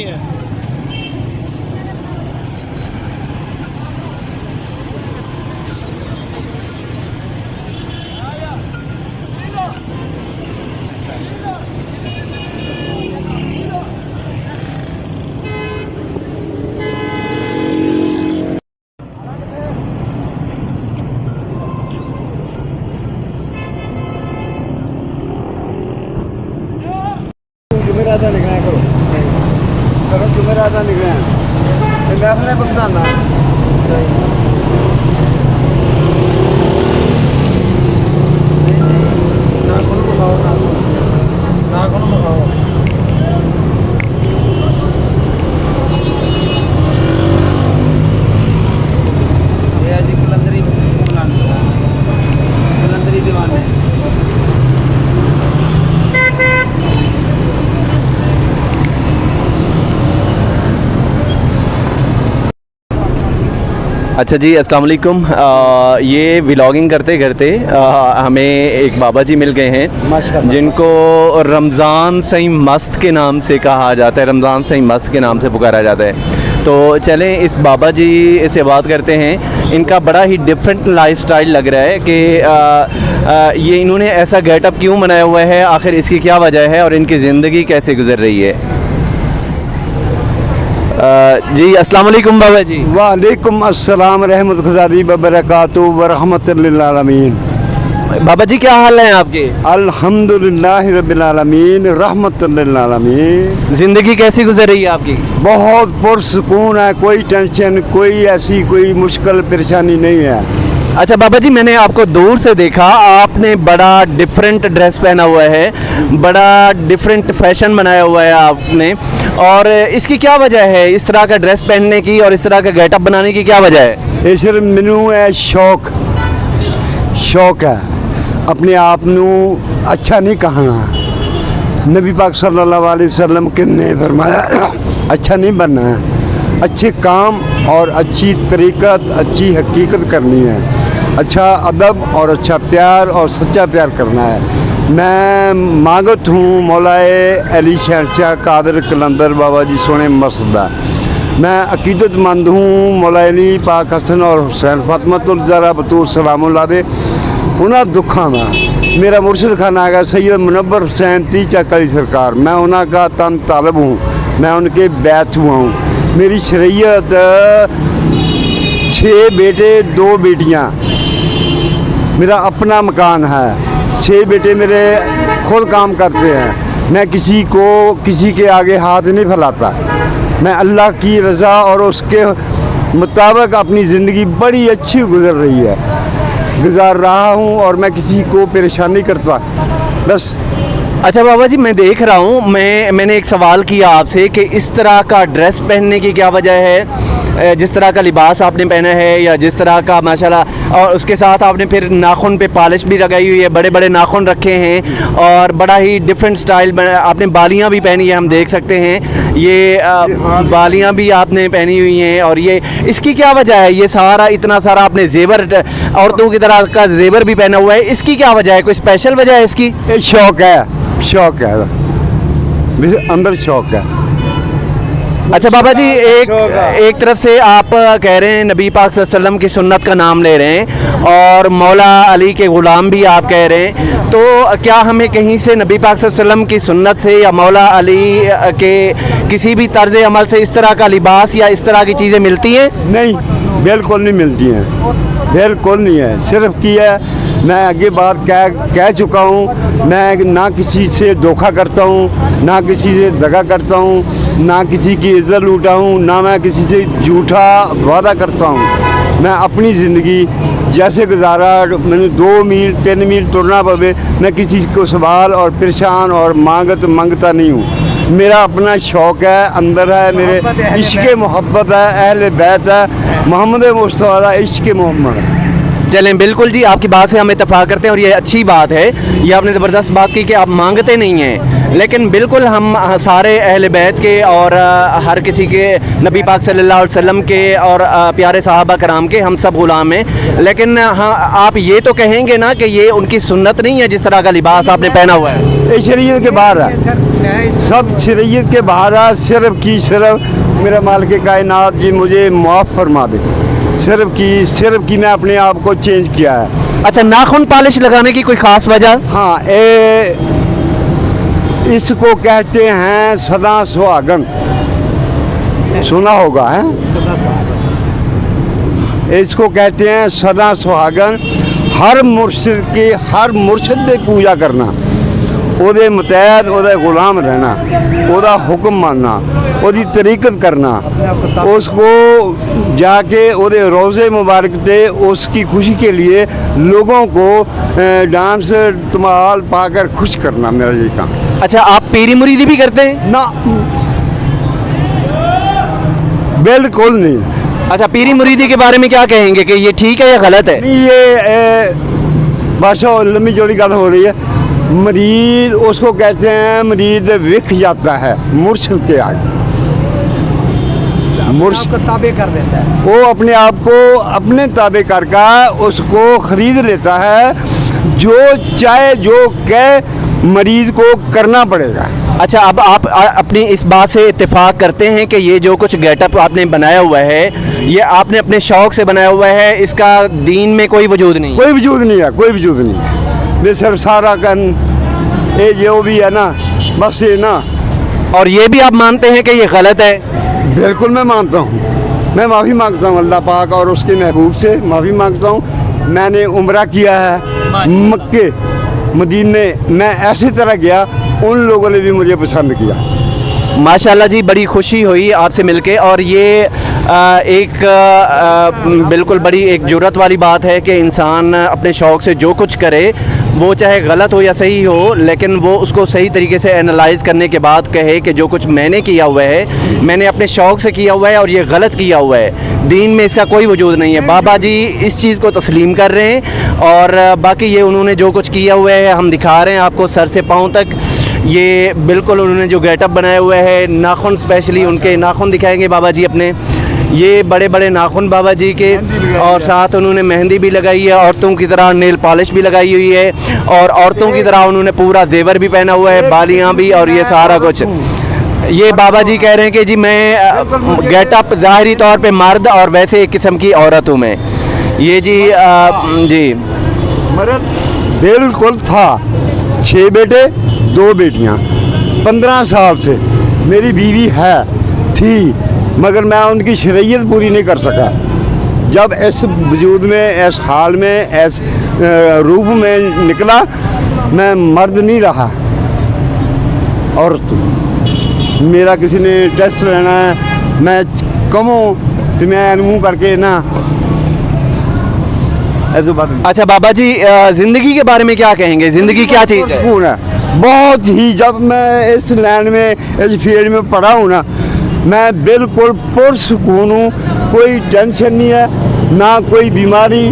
है। जुमेरात निकला करो करो जुमेरात निकले मैं अपने बताना अच्छा जी, अस्सलाम वालेकुम। ये व्लॉगिंग करते करते हमें एक बाबा जी मिल गए हैं जिनको रमज़ान सही मस्त के नाम से कहा जाता है, रमज़ान सही मस्त के नाम से पुकारा जाता है। तो चलें इस बाबा जी से बात करते हैं। इनका बड़ा ही डिफरेंट लाइफस्टाइल लग रहा है कि ये इन्होंने ऐसा गेटअप क्यों बनाया हुआ है, आखिर इसकी क्या वजह है और इनकी ज़िंदगी कैसे गुजर रही है। जी अस्सलाम वालेकुम बाबा जी। वालेकुम अस्सलाम रहमत खुदादी व बरकातहू व रहमतुल लिल आलमीन। बाबा जी क्या हाल है आपके? अल्हम्दुलिल्लाह रब्बिल आलमीन रहमतुल लिल आलमीन। ज़िंदगी कैसी गुजर रही है आपकी? बहुत पुरसुकून है, कोई टेंशन, कोई ऐसी कोई मुश्किल परेशानी नहीं है। अच्छा बाबा जी, मैंने आपको दूर से देखा, आपने बड़ा डिफरेंट ड्रेस पहना हुआ है, बड़ा डिफरेंट फैशन बनाया हुआ है आपने, और इसकी क्या वजह है? इस तरह का ड्रेस पहनने की और इस तरह का गेटअप बनाने की क्या वजह है? ये सिर्फ मैनू है शौक है, अपने आप नू अच्छा नहीं कहना। नबी पाक सल्लल्लाहु अलैहि वसल्लम ने फरमाया अच्छा नहीं बनना है, अच्छे काम और अच्छी तरीक़त, अच्छी हकीकत करनी है, अच्छा अदब और अच्छा प्यार और सच्चा प्यार करना है। मैं मांगत हूँ मौलाए अली शहनशाह कादर कलंदर बाबा जी सोने मसदा। मैं अकीदतमंद हूँ मौलाए अली पाक हसन और हुसैन फातिमातुल ज़हरा बतूल सलामुल्लाह दे उन्होंने दुखा में मेरा मुर्शिद खाना है सैयद मुनव्वर हुसैन तीचा कली सरकार। मैं उन्हों का तन तालब हूँ, मैं उनके बैत हुआ हूँ। मेरी शरीयत 6 बेटे 2 बेटियाँ, मेरा अपना मकान है, 6 बेटे मेरे खुद काम करते हैं। मैं किसी के आगे हाथ नहीं फैलाता। मैं अल्लाह की रज़ा और उसके मुताबिक अपनी ज़िंदगी बड़ी अच्छी गुज़ार रहा हूँ और मैं किसी को परेशान नहीं करता बस। अच्छा बाबा जी, मैं देख रहा हूँ, मैंने एक सवाल किया आपसे कि इस तरह का ड्रेस पहनने की क्या वजह है, जिस तरह का लिबास आपने पहना है या जिस तरह का माशाल्लाह, और उसके साथ आपने फिर नाखून पे पॉलिश भी लगाई हुई है, बड़े बड़े नाखून रखे हैं और बड़ा ही डिफरेंट स्टाइल आपने बालियाँ भी पहनी है, हम देख सकते हैं ये बालियाँ भी आपने पहनी हुई हैं। और ये इसकी क्या वजह है? ये सारा इतना सारा आपने जेवर औरतों की तरह का जेवर भी पहना हुआ है, इसकी क्या वजह है? कोई स्पेशल वजह है इसकी? शौक है अंदर शौक है। अच्छा बाबा जी, एक तरफ से आप कह रहे हैं नबी पाक सल्लल्लाहु अलैहि वसल्लम की सुन्नत का नाम ले रहे हैं और मौला अली के ग़ुलाम भी आप कह रहे हैं, तो क्या हमें कहीं से नबी पाक सल्लल्लाहु अलैहि वसल्लम की सुन्नत से या मौला अली के किसी भी तर्ज़ अमल से इस तरह का लिबास या इस तरह की चीज़ें मिलती हैं? नहीं, बिल्कुल नहीं मिलती हैं, बिल्कुल नहीं है। सिर्फ की है, मैं आगे बात कह चुका हूँ, मैं ना किसी से धोखा करता हूँ, ना किसी से दगा करता हूँ, ना किसी की इज्जत लूटा हूँ, ना मैं किसी से झूठा वादा करता हूँ। मैं अपनी ज़िंदगी जैसे गुजारा, मैंने 2 मील 3 मील तुरना पवे, मैं किसी को सवाल और परेशान और मांगता नहीं हूँ। मेरा अपना शौक़ है, अंदर है, मेरे इश्क़ मोहब्बत है, अहले बैत है, मोहम्मद मुस्तफ़ा का इश्क़ मोहम्मद है। चलें, बिल्कुल जी, आपकी बात से हम इत्तेफाक करते हैं और ये अच्छी बात है। ये आपने ज़बरदस्त बात की कि आप मांगते नहीं हैं, लेकिन बिल्कुल हम सारे अहले बैत के और हर किसी के, नबी पाक सल्लल्लाहु अलैहि वसल्लम के और प्यारे सहाबा कराम के हम सब ग़ुलाम हैं। लेकिन हाँ, आप ये तो कहेंगे ना कि ये उनकी सुन्नत नहीं है जिस तरह का लिबास आपने पहना हुआ है? ये शरीयत के बाहर है, सब शरीयत के बाहर है। सिर्फ की सिर्फ मेरा मालिक कायनात जी मुझे माफ़ फरमा दे, सिर्फ की मैं अपने आप को चेंज किया है। अच्छा, नाखून पॉलिश लगाने की कोई ख़ास वजह? हाँ, इसको कहते हैं सदा सुहागन, सुना होगा है, इसको कहते हैं सदा सुहागन। हर मुर्शिद की पूजा करना, ਉਹਦੇ मुतहद ਉਹਦਾ गुलाम रहना, ਉਹਦਾ हुक्म मानना, ਉਹਦੀ तरीक़त करना, उसको जाके ਉਹਦੇ रोज़े मुबारक पे उसकी खुशी के लिए लोगों को डांस धमाल पाकर खुश करना, मेरा ये काम। अच्छा, आप पीरी मुरीदी भी करते हैं? ना, बिल्कुल नहीं। अच्छा, पीरी मुरीदी के बारे में क्या कहेंगे कि ये ठीक है या गलत है? नहीं, ये बादशाह लंबी चौड़ी गल हो रही है। मरीद उसको कहते हैं, मरीद विख जाता है मुर्शिद के आगे, मुर्शिद को ताबे कर देता है, वो अपने आप को अपने ताबे करके उसको खरीद लेता है। जो चाहे जो कह मरीज को करना पड़ेगा। अच्छा, अब आप अपनी इस बात से इत्तेफाक करते हैं कि ये जो कुछ गेटअप आपने बनाया हुआ है, ये आपने अपने शौक से बनाया हुआ है, इसका दीन में कोई वजूद नहीं? कोई वजूद नहीं है, कोई वजूद नहीं है। ये सर सारा कन ये जो भी है ना, बस ये ना। और ये भी आप मानते हैं कि ये गलत है? बिल्कुल मैं मानता हूँ। मैं माफ़ी मांगता हूँ अल्लाह पाक और उसके महबूब से माफ़ी मांगता हूँ। मैंने उम्रा किया है मक्के मदीने, मैं ऐसी तरह गया, उन लोगों ने भी मुझे पसंद किया। माशाल्लाह जी, बड़ी खुशी हुई आपसे मिलके। और ये बिल्कुल बड़ी एक जुर्रत वाली बात है कि इंसान अपने शौक़ से जो कुछ करे, वो चाहे गलत हो या सही हो, लेकिन वो उसको सही तरीके से एनालाइज़ करने के बाद कहे कि जो कुछ मैंने किया हुआ है, मैंने अपने शौक़ से किया हुआ है और ये गलत किया हुआ है, दीन में इसका कोई वजूद नहीं है। बाबा जी इस चीज़ को तस्लीम कर रहे हैं और बाकी ये उन्होंने जो कुछ किया हुआ है हम दिखा रहे हैं आपको सर से पाँव तक। ये बिल्कुल उन्होंने जो गेटअप बनाया हुआ है, नाखून स्पेशली उनके नाखून दिखाएंगे बाबा जी अपने, ये बड़े बड़े नाखून बाबा जी के, और साथ उन्होंने मेहंदी भी लगाई है, औरतों की तरह नेल पॉलिश भी लगाई हुई है, और औरतों की तरह उन्होंने पूरा जेवर भी पहना हुआ है, बालियाँ भी, और ये सारा कुछ। ये बाबा जी कह रहे हैं कि जी मैं गेटअप ज़ाहरी तौर पे मर्द और वैसे एक किस्म की औरत हूँ मैं। ये जी जी मर्द बिल्कुल था। 6 बेटे 2 बेटियाँ, 15 साल से मेरी बीवी है थी, मगर मैं उनकी शरीयत पूरी नहीं कर सका। जब इस वजूद में, इस हाल में, इस रूप में निकला, मैं मर्द नहीं रहा। और मेरा किसी ने टेस्ट लेना है, मैं कहूँ तो मैं मुँह करके ना ऐसे बात। अच्छा बाबा जी, ज़िंदगी के बारे में क्या कहेंगे? ज़िंदगी क्या चीज़ है? सुकून है बहुत ही। जब मैं इस लाइन में, इस फील्ड में पढ़ा हूँ ना, मैं बिल्कुल पुरसुकून हूँ। कोई टेंशन नहीं है, ना कोई बीमारी,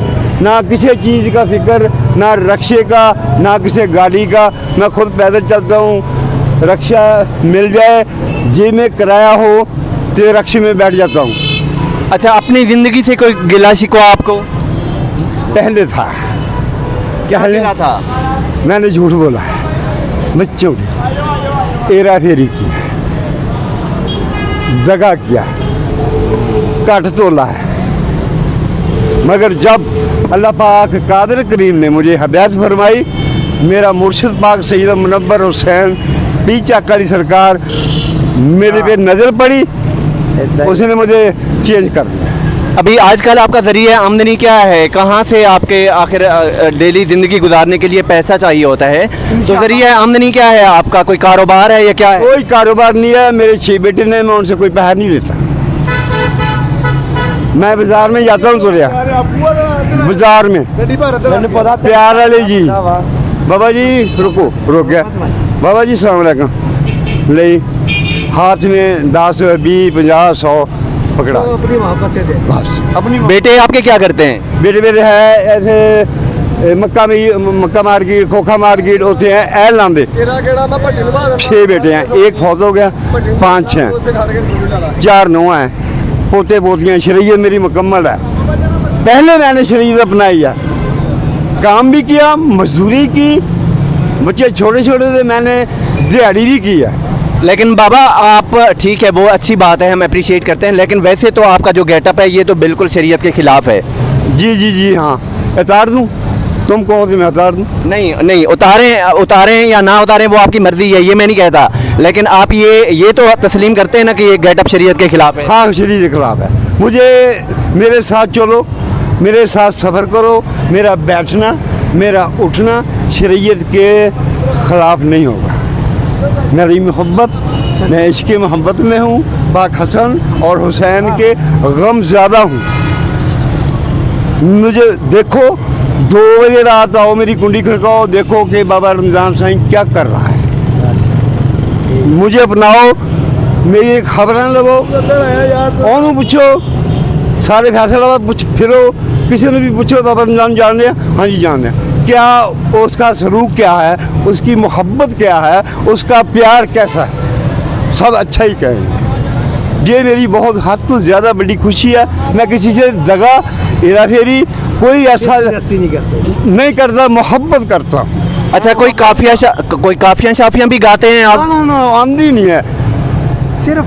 ना किसी चीज़ का फिक्र, ना रक्शे का, ना किसी गाड़ी का। मैं खुद पैदल चलता हूँ, रक्षा मिल जाए, जेब में किराया हो तो रक्शे में बैठ जाता हूँ। अच्छा, अपनी ज़िंदगी से कोई गिला शिकवा आपको? पहले था। क्या गिला था? मैंने झूठ बोला है, बच्चों की हेरा फेरी की, दगा किया, काट तोला है। मगर जब अल्लाह पाक कादिर करीम ने मुझे हदायत फरमाई, मेरा मुर्शिद पाक सैयद मुनव्वर हुसैन पी चाकरी सरकार मेरे पे नज़र पड़ी, उसने मुझे चेंज कर दिया। अभी आजकल आपका ज़रिया आमदनी क्या है? कहाँ से आपके आखिर डेली ज़िंदगी गुजारने के लिए पैसा चाहिए होता है, तो ज़रिया आमदनी क्या है आपका? कोई कारोबार है या क्या है? कोई कारोबार नहीं है। मेरे 6 बेटे ने, मैं उनसे कोई पैसा नहीं लेता। मैं बाजार में जाता हूँ, तो बाजार में प्यार वाले जी, बाबा जी रुको, रुक गया बाबा जी, सलाम अलैकुम। ले हाथ में 10, 20, 50, 100 पकड़ा, अपनी मोहब्बत से दे बस। अपनी बेटे आपके क्या करते हैं? बेटे मेरे है ऐसे मक्का मार्केट, खोखा मार्केट होते हैं, ऐल लांदे। 6 बेटे हैं, 1 फौत हो गया, 5 6 4 9 हैं, पोते पोतियाँ। शरीयत मेरी मुकम्मल है। पहले मैंने शरीयत अपनाई है, काम भी किया, मजदूरी की, बच्चे छोटे छोटे थे, मैंने दिहाड़ी भी की है। लेकिन बाबा आप ठीक है, वो अच्छी बात है, हम अप्रिशिएट करते हैं, लेकिन वैसे तो आपका जो गेटअप है ये तो बिल्कुल शरीयत के खिलाफ है। जी जी जी हाँ, उतार दूँ? तुम कहो तो मैं उतार दूँ? नहीं नहीं, उतारें या ना उतारें वो आपकी मर्जी है, ये मैं नहीं कहता, लेकिन आप ये तो तस्लीम करते हैं ना कि ये गेटअप शरीयत के खिलाफ है। हाँ, शरीयत के खिलाफ है। मुझे मेरे साथ चलो, मेरे साथ सफ़र करो, मेरा बैठना, मेरा उठना शरीयत के ख़िलाफ़ नहीं होगा। मेरी मोहब्बत, मैं इश्क़ मोहब्बत में हूँ, पाक हसन और हुसैन के गम ज़्यादा हूँ। मुझे देखो 2 बजे रात आओ, मेरी कुंडी खड़काओ, देखो कि बाबा रमज़ान साईं क्या कर रहा है। मुझे अपनाओ, मेरी खबरें लो, और पूछो, सारे फैसलाबाद पूछ फिरो, किसी ने भी पूछो बाबा रमज़ान जान लिया? हाँ जी जान लिया। क्या उसका सलूक क्या है, उसकी मोहब्बत क्या है, उसका प्यार कैसा है, सब अच्छा ही कहेंगे। ये मेरी बहुत हद तो ज़्यादा बड़ी खुशी है। मैं किसी से दगा हेरा फेरी कोई ऐसा नहीं करता, मोहब्बत करता हूँ। अच्छा, कोई काफिया शाफियाँ भी गाते हैं आप? ना आमदी नहीं है, सिर्फ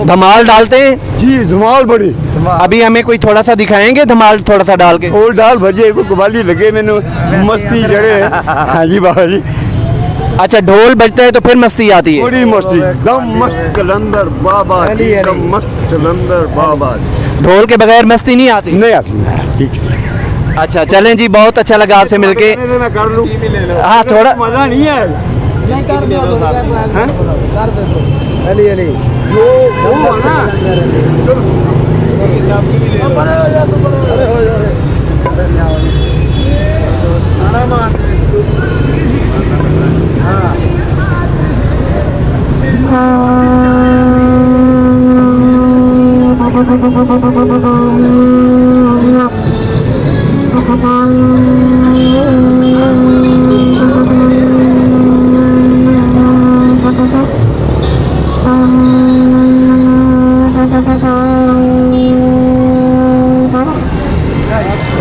धमाल डालते हैं? जी धमाल बड़ी। अभी हमें कोई थोड़ा सा दिखाएंगे धमाल, थोड़ा सा डाल के? और डाल भजे को कबाली लगे, मैंने मस्ती चढ़े। हाँ जी बाबा जी, अच्छा, ढोल बजता है तो फिर मस्ती आती है? बड़ी मस्ती, दम मस्त कलंदर बाबा जी, दम मस्त कलंदर बाबा जी। ढोल के बगैर मस्ती नहीं आती? नहीं आती ना, ठीक है। अच्छा, चलें जी, बहुत अच्छा लगा आपसे मिलके। मैं कर लूँ? हाँ, थोड़ा मज़ा नहीं आएगा। अली अली जो वो है ना,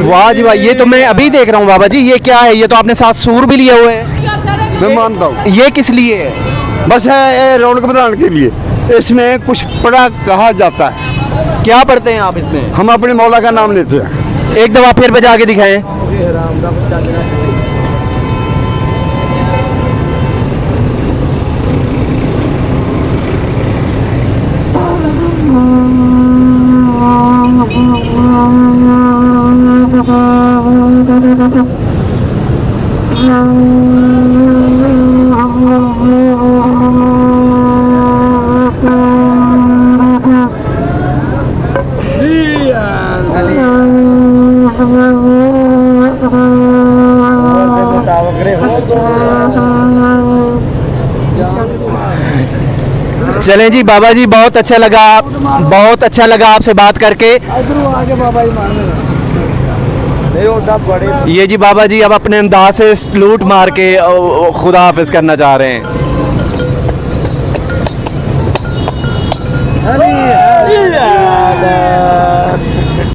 वाह जी वाह, ये तो मैं अभी देख रहा हूँ बाबा जी, ये क्या है? ये तो आपने साथ सूर भी लिए हुए हैं। मैं मानता हूँ। ये किस लिए है? बस है ये रौनक बढ़ाने के लिए। इसमें कुछ पढ़ा कहा जाता है। क्या पढ़ते हैं आप इसमें? हम अपने मौला का नाम लेते हैं। एक दफा फिर बजा के दिखाएं। चलें जी बाबा जी, बहुत अच्छा लगा आपसे बात करके। आगे बाबा जी ये जी बाबा जी अब अपने अंदाज से लूट मार के खुदा हाफिज करना चाह रहे हैं। अली